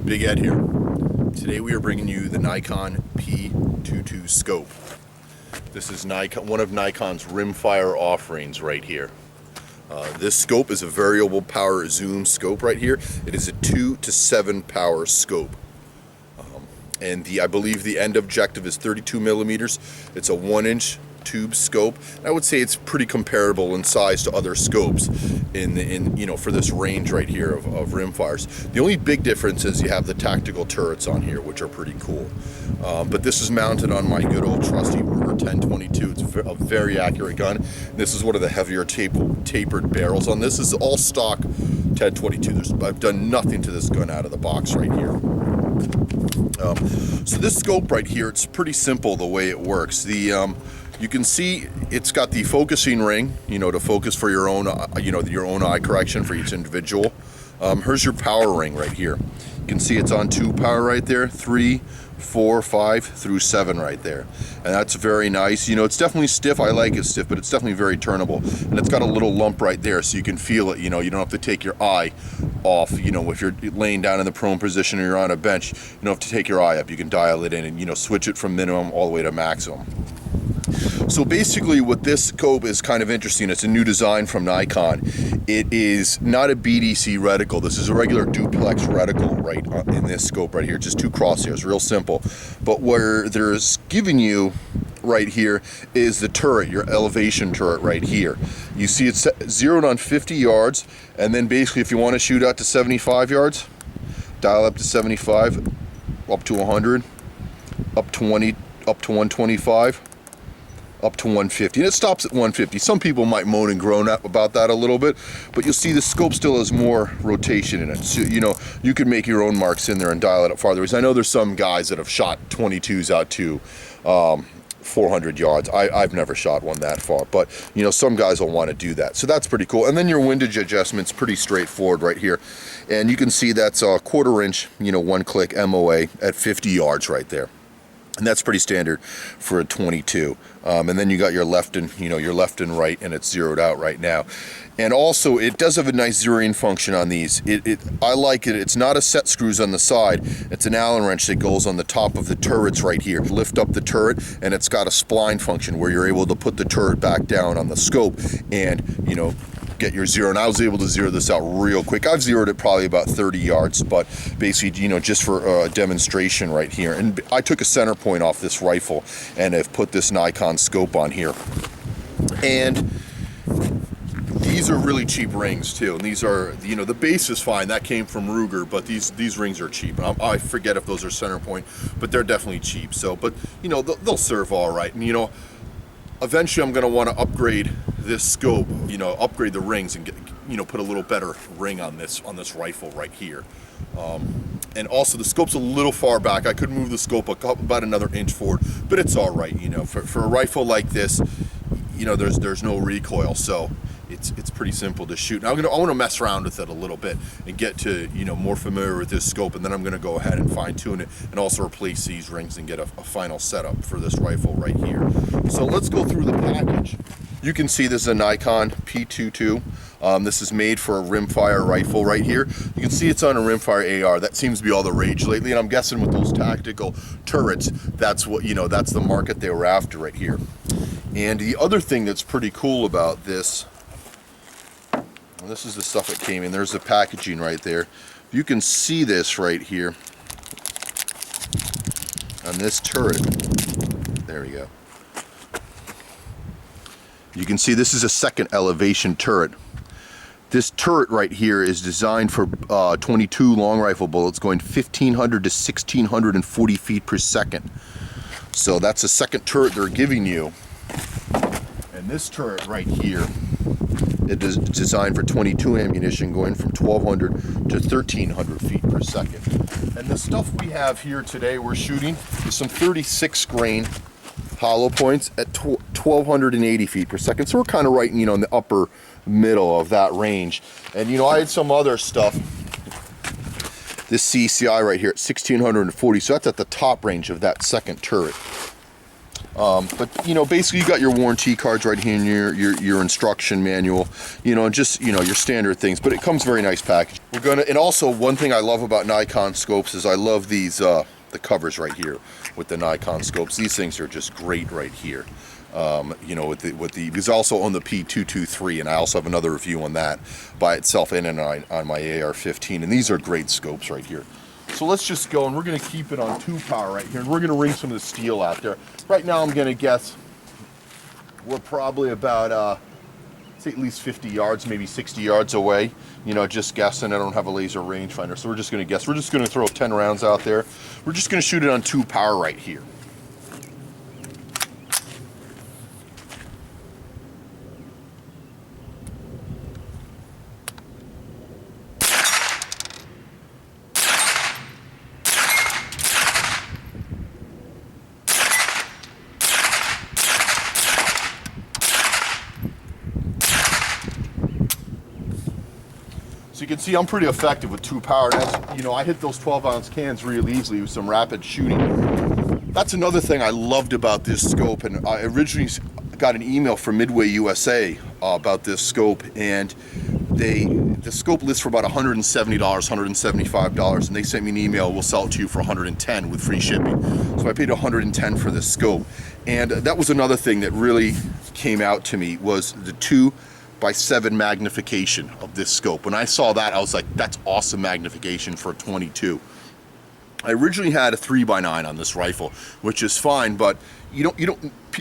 Big Ed here. Today we are bringing you the Nikon P-22 Scope. This is one of Nikon's rimfire offerings right here. This scope is a variable power zoom scope right here. It is a 2 to 7 power scope. And I believe the end objective is 32 millimeters. It's a 1-inch tube scope. I would say it's pretty comparable in size to other scopes for this range right here of rimfires. The only big difference is you have the tactical turrets on here, which are pretty cool. But this is mounted on my good old trusty Ruger 1022. It's a very accurate gun. This is one of the heavier tapered barrels on this. This is all stock 1022. I've done nothing to this gun out of the box right here. So this scope right here, it's pretty simple the way it works. You can see it's got the focusing ring, to focus for your own, your own eye correction for each individual. Here's your power ring right here. You can see it's on 2 power right there, 3, 4, 5 through 7 right there, and that's very nice. It's definitely stiff. I like it stiff, but it's definitely very turnable, and it's got a little lump right there, so you can feel it. You don't have to take your eye off. If you're laying down in the prone position or you're on a bench, you don't have to take your eye up. You can dial it in and switch it from minimum all the way to maximum. So basically what this scope is kind of interesting. It's a new design from Nikon. It is not a BDC reticle. This is a regular duplex reticle right in this scope right here. Just 2 crosshairs, real simple. But where there's giving you right here is the turret, your elevation turret right here. You see it's zeroed on 50 yards, and then basically if you want to shoot out to 75 yards, dial up to 75, up to 100, up to 125, up to 150, and it stops at 150. Some people might moan and groan about that a little bit, but you'll see the scope still has more rotation in it. So, you can make your own marks in there and dial it up farther. Because I know there's some guys that have shot 22s out to 400 yards. I've never shot one that far, but some guys will want to do that. So that's pretty cool. And then your windage adjustment's pretty straightforward right here. And you can see that's a 1/4 inch, 1-click MOA at 50 yards right there. And that's pretty standard for a 22. And then you got your left and right, and it's zeroed out right now. And also, it does have a nice zeroing function on these. I like it. It's not a set screws on the side. It's an Allen wrench that goes on the top of the turrets right here. Lift up the turret, and it's got a spline function where you're able to put the turret back down on the scope and, get your zero. And I was able to zero this out real quick. I've zeroed it probably about 30 yards, but basically, just for a demonstration right here. And I took a center point off this rifle and have put this Nikon scope on here. And these are really cheap rings too. And these are, the base is fine. That came from Ruger, but these rings are cheap. And I forget if those are center point, but they're definitely cheap. So, but they'll serve all right. And eventually I'm going to want to upgrade this scope, upgrade the rings and get, put a little better ring on this rifle right here. And also the scope's a little far back. I could move the scope about another inch forward, but it's all right. For a rifle like this, there's no recoil, so it's pretty simple to shoot. Now I want to mess around with it a little bit and get to more familiar with this scope, and then I'm going to go ahead and fine tune it and also replace these rings and get a final setup for this rifle right here. So let's go through the package. You can see this is a Nikon P-22. This is made for a rimfire rifle right here. You can see it's on a rimfire AR. That seems to be all the rage lately, and I'm guessing with those tactical turrets, that's what that's the market they were after right here. And the other thing that's pretty cool about this, and this is the stuff that came in. There's the packaging right there. You can see this right here on this turret. There we go. You can see this is a second elevation turret. This turret right here is designed for 22 long rifle bullets going 1,500 to 1,640 feet per second. So that's a second turret they're giving you. And this turret right here, it is designed for 22 ammunition going from 1,200 to 1,300 feet per second. And the stuff we have here today we're shooting is some 36 grain hollow points at 1,280 feet per second. So we're kind of right, in the upper middle of that range. And I had some other stuff. This CCI right here at 1,640. So that's at the top range of that second turret. But you know, basically you got your warranty cards right here and your instruction manual, you know, and just, you know, your standard things, but it comes very nice package. And also one thing I love about Nikon scopes is I love these the covers right here with the Nikon scopes. These things are just great right here. You know, because I also own the P-22 and I also have another review on that by itself and on my AR-15, and these are great scopes right here. So let's just go, and we're going to keep it on 2 power right here, and we're going to ring some of the steel out there. Right now I'm going to guess we're probably about say at least 50 yards, maybe 60 yards away, you know, just guessing. I don't have a laser rangefinder, so we're just going to guess. We're just going to throw 10 rounds out there. We're just going to shoot it on 2 power right here. So you can see I'm pretty effective with 2 power. And as you know, I hit those 12-ounce cans really easily with some rapid shooting. That's another thing I loved about this scope, and I originally got an email from Midway USA about this scope, and the scope lists for about $170, $175, and they sent me an email, we'll sell it to you for $110 with free shipping. So I paid $110 for this scope. And that was another thing that really came out to me, was the 2x7 magnification of this scope. When I saw that, I was like, that's awesome magnification for a 22. I originally had a 3x9 on this rifle, which is fine, but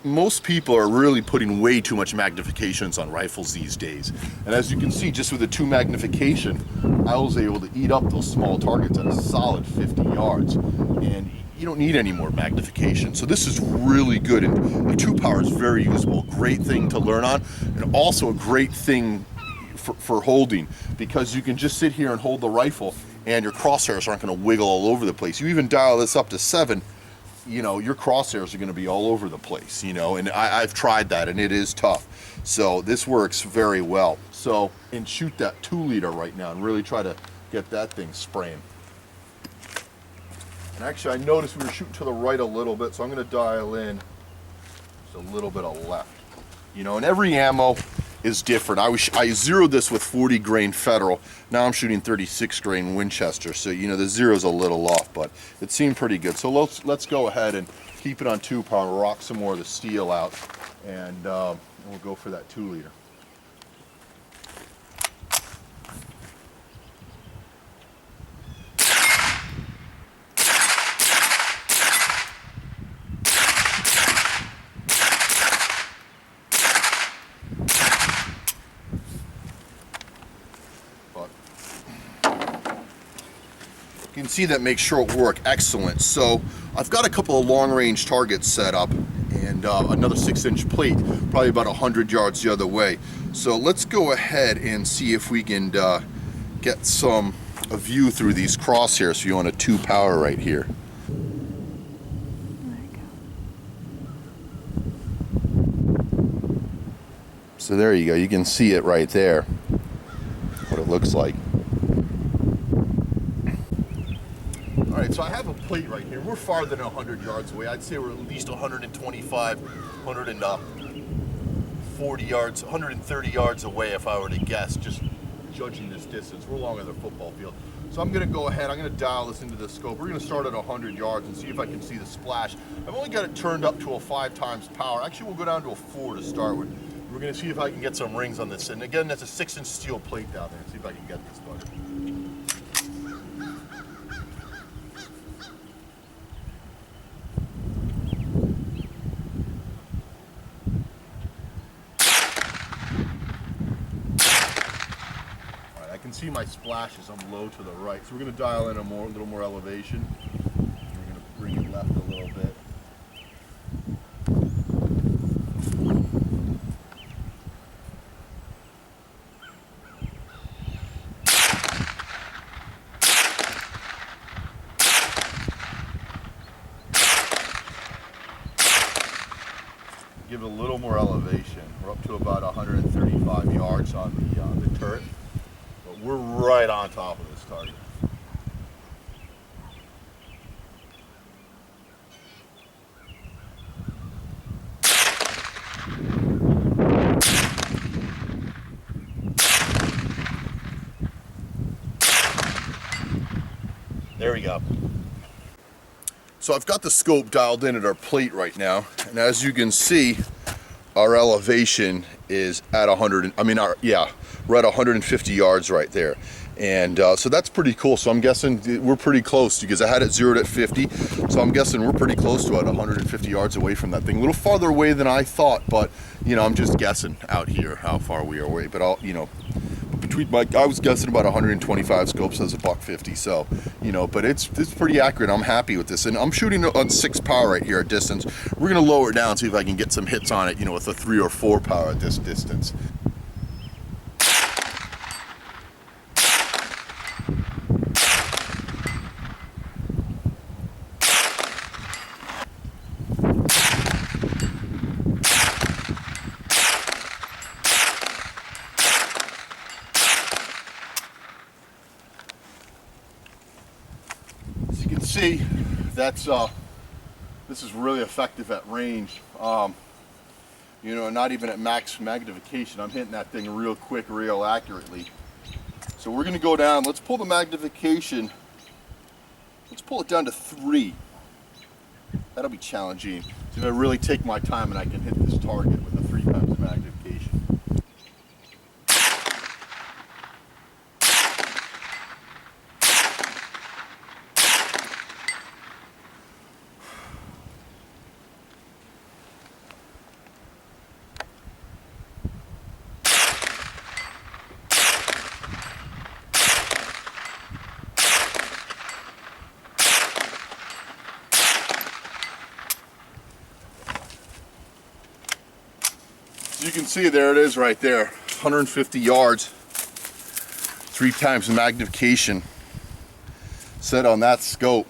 most people are really putting way too much magnifications on rifles these days. And as you can see, just with the 2 magnification, I was able to eat up those small targets at a solid 50 yards. And you don't need any more magnification. So this is really good, and the 2 power is very usable. Great thing to learn on, and also a great thing for holding, because you can just sit here and hold the rifle and your crosshairs aren't going to wiggle all over the place. You even dial this up to 7, you know, your crosshairs are going to be all over the place, you know, and I've tried that and it is tough. So this works very well. So, and shoot that 2-liter right now and really try to get that thing spraying. And actually I noticed we were shooting to the right a little bit, so I'm going to dial in just a little bit of left. You know, and every ammo is different. I zeroed this with 40 grain Federal. Now I'm shooting 36 grain Winchester, so you know the zero's a little off, but it seemed pretty good. So let's go ahead and keep it on 2 power and rock some more of the steel out, and we'll go for that 2-liter. You can see that makes short work excellent. So I've got a couple of long-range targets set up, and another 6-inch plate, probably about 100 yards the other way. So let's go ahead and see if we can get a view through these crosshairs for you on a 2 power right here. So there you go. You can see it right there, what it looks like. Alright, so I have a plate right here. We're farther than 100 yards away. I'd say we're at least 125, 140 yards, 130 yards away if I were to guess, just judging this distance. We're along the football field. So I'm going to go ahead, I'm going to dial this into the scope. We're going to start at 100 yards and see if I can see the splash. I've only got it turned up to a 5 times power. Actually, we'll go down to a 4 to start with. We're going to see if I can get some rings on this. And again, that's a 6-inch steel plate down there. See if I can get this bugger. See my splashes, I'm low to the right, so we're going to dial in a little more elevation. We're going to bring it left a little bit. Give it a little more elevation. We're up to about 135 yards on the turret. We're right on top of this target. There we go. So I've got the scope dialed in at our plate right now, and as you can see, our elevation is at 100. We're at 150 yards right there, and so that's pretty cool. So I'm guessing we're pretty close, because I had it zeroed at 50. So I'm guessing we're pretty close to it, 150 yards away from that thing. A little farther away than I thought, but you know, I'm just guessing out here how far we are away. But I was guessing about 125 scopes as a $150, so you know, but it's pretty accurate. I'm happy with this, and I'm shooting on 6 power right here at distance. We're gonna lower it down, see if I can get some hits on it, you know, with a 3 or 4 power at this distance. See, that's this is really effective at range. You know, not even at max magnification. I'm hitting that thing real quick, real accurately. So we're gonna go down. Let's pull the magnification. Let's pull it down to 3. That'll be challenging. So if I really take my time and I can hit this target with a 3 times magnification. So you can see, there it is right there, 150 yards, 3 times magnification set on that scope.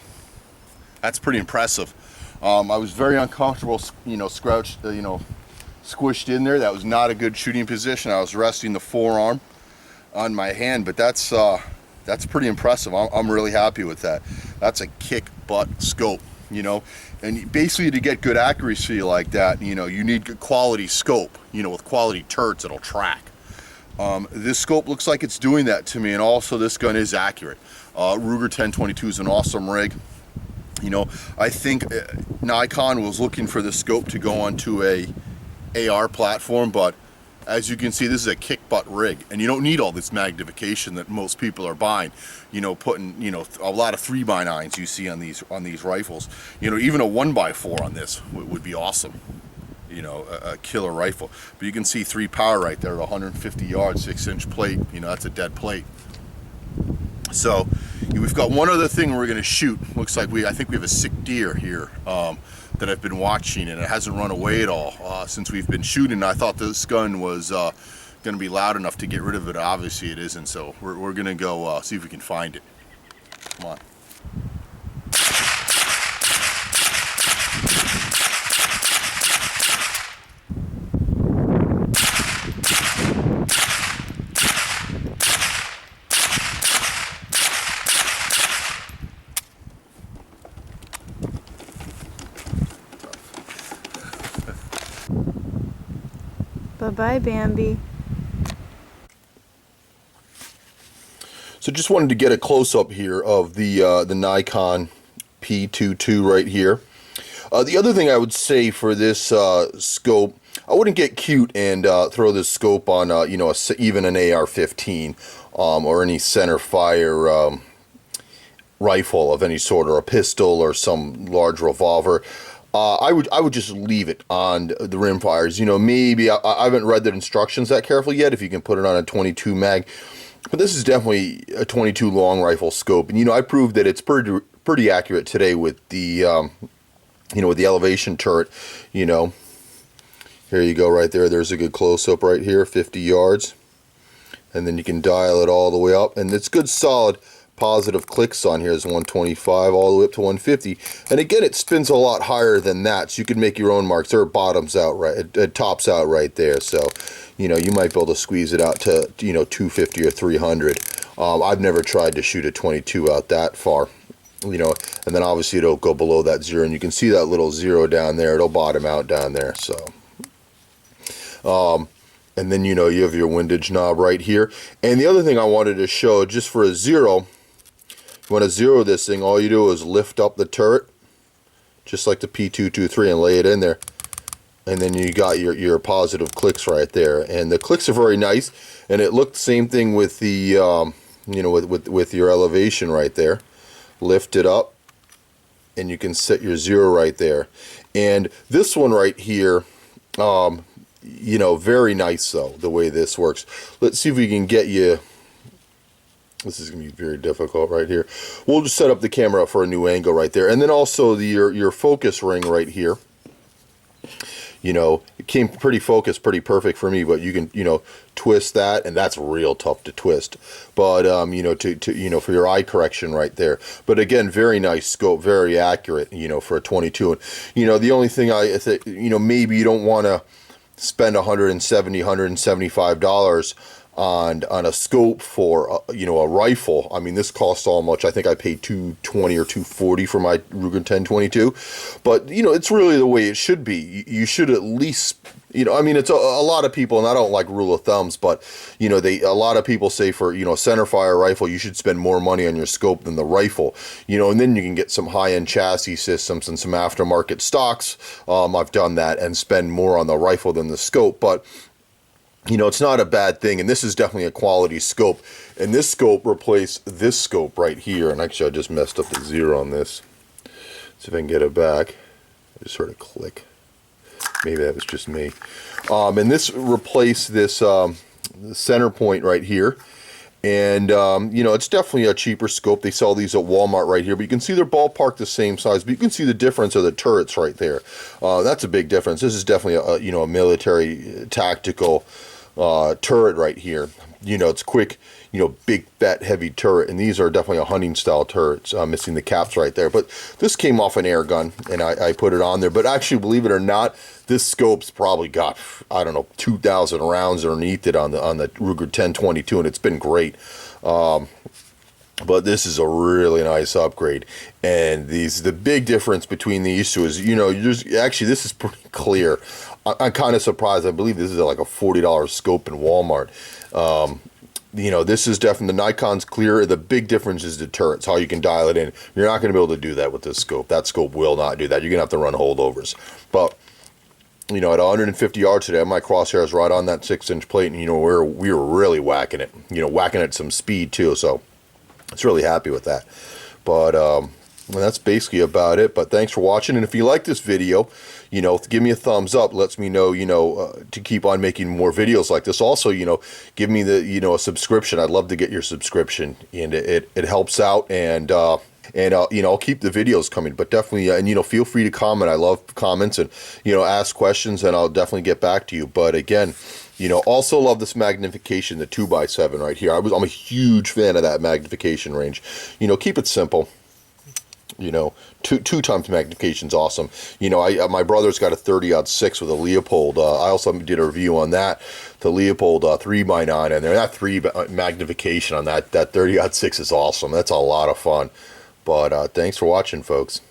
That's pretty impressive. I was very uncomfortable, you know, squished in there. That was not a good shooting position. I was resting the forearm on my hand, but that's pretty impressive. I'm really happy with that. That's a kick butt scope, you know. And basically, to get good accuracy like that, you know, you need good quality scope, you know, with quality turrets that'll track. This scope looks like it's doing that to me, and also this gun is accurate. Ruger 1022 is an awesome rig. You know, I think Nikon was looking for the scope to go onto a AR platform, but as you can see, this is a kick butt rig, and you don't need all this magnification that most people are buying. You know, putting, you know, a lot of 3x9s you see on these rifles. You know, even a 1x4 on this would be awesome. You know, a killer rifle. But you can see 3 power right there, 150 yards, 6-inch plate. You know, that's a dead plate. So we've got one other thing we're going to shoot. Looks like I think we have a sick deer here that I've been watching, and it hasn't run away at all since we've been shooting. I thought this gun was going to be loud enough to get rid of it. Obviously it isn't, so we're going to go see if we can find it. Come on. Bye-bye, Bambi. So just wanted to get a close-up here of the Nikon P-22 right here. The other thing I would say for this scope, I wouldn't get cute and throw this scope on you know, even an AR-15 or any center fire rifle of any sort, or a pistol or some large revolver. I would just leave it on the rimfires. You know, maybe I haven't read the instructions that carefully yet, if you can put it on a 22 mag. But this is definitely a 22 long rifle scope, and you know, I proved that it's pretty accurate today with the you know, with the elevation turret. You know, here you go right there. There's a good close-up right here, 50 yards, and then you can dial it all the way up, and it's good solid positive clicks on here. Is 125 all the way up to 150, and again, it spins a lot higher than that, so you can make your own marks. There, it bottoms out right, it tops out right there, so you know, you might be able to squeeze it out to, you know, 250 or 300. I've never tried to shoot a 22 out that far, you know, and then obviously it'll go below that 0, and you can see that little 0 down there. It'll bottom out down there. So and then, you know, you have your windage knob right here. And the other thing I wanted to show, just for a 0, you want to zero this thing, all you do is lift up the turret, just like the P-223, and lay it in there. And then you got your positive clicks right there. And the clicks are very nice. And it looked the same thing with the, you know, with your elevation right there. Lift it up, and you can set your zero right there. And this one right here, you know, very nice though, the way this works. Let's see if we can get you. This is going to be very difficult right here. We'll just set up the camera up for a new angle right there. And then also your focus ring right here. You know, it came pretty focused, pretty perfect for me, but you can, you know, twist that, and that's real tough to twist. But, you know, you know, for your eye correction right there. But again, very nice scope, very accurate, you know, for a 22. And, you know, the only thing you know, maybe you don't want to spend $170, $175 on a scope for you know, a rifle. I mean, this costs all much. I think I paid $220 or $240 for my Ruger 1022. But you know, it's really the way it should be. You should at least, you know, I mean, it's a lot of people, and I don't like rule of thumbs, but you know, a lot of people say for, you know, centerfire rifle, you should spend more money on your scope than the rifle, you know, and then you can get some high-end chassis systems and some aftermarket stocks. I've done that, and spend more on the rifle than the scope. But you know, it's not a bad thing, and this is definitely a quality scope. And this scope replaced this scope right here. And actually, I just messed up the zero on this. See if I can get it back. I just heard a click. Maybe that was just me. And this replaced this center point right here. And, you know, it's definitely a cheaper scope. They sell these at Walmart right here. But you can see they're ballpark the same size. But you can see the difference of the turrets right there. That's a big difference. This is definitely you know, a military tactical turret right here. You know, it's quick, you know, big, fat, heavy turret. And these are definitely a hunting style turrets. Missing the caps right there. But this came off an air gun, and I put it on there. But actually, believe it or not, this scope's probably got, I don't know, 2,000 rounds underneath it on the Ruger 1022, and it's been great. But this is a really nice upgrade. And the big difference between these two is, you know, actually, this is pretty clear. I'm kind of surprised. I believe this is like a $40 scope in Walmart. You know, this is definitely, the Nikon's clear. The big difference is the turrets, how you can dial it in. You're not going to be able to do that with this scope. That scope will not do that. You're going to have to run holdovers. But, you know, at 150 yards today, my crosshairs right on that 6-inch plate, and, you know, we were really whacking it. You know, whacking it some speed, too. So, it's really happy with that. But, well, that's basically about it. But thanks for watching. And if you like this video, you know, give me a thumbs up. Lets me know, you know, to keep on making more videos like this. Also, you know, give me the, you know, a subscription. I'd love to get your subscription, and it helps out. And you know, I'll keep the videos coming. But definitely, and you know, feel free to comment. I love comments, and you know, ask questions, and I'll definitely get back to you. But again, you know, also love this magnification, the 2x7 right here. I'm a huge fan of that magnification range. You know, keep it simple. You know, two times magnification's awesome. You know, my brother's got a 30-06 with a Leopold. I also did a review on that, the Leopold 3x9, and that 3 magnification on that 30-06 is awesome. That's a lot of fun. But thanks for watching, folks.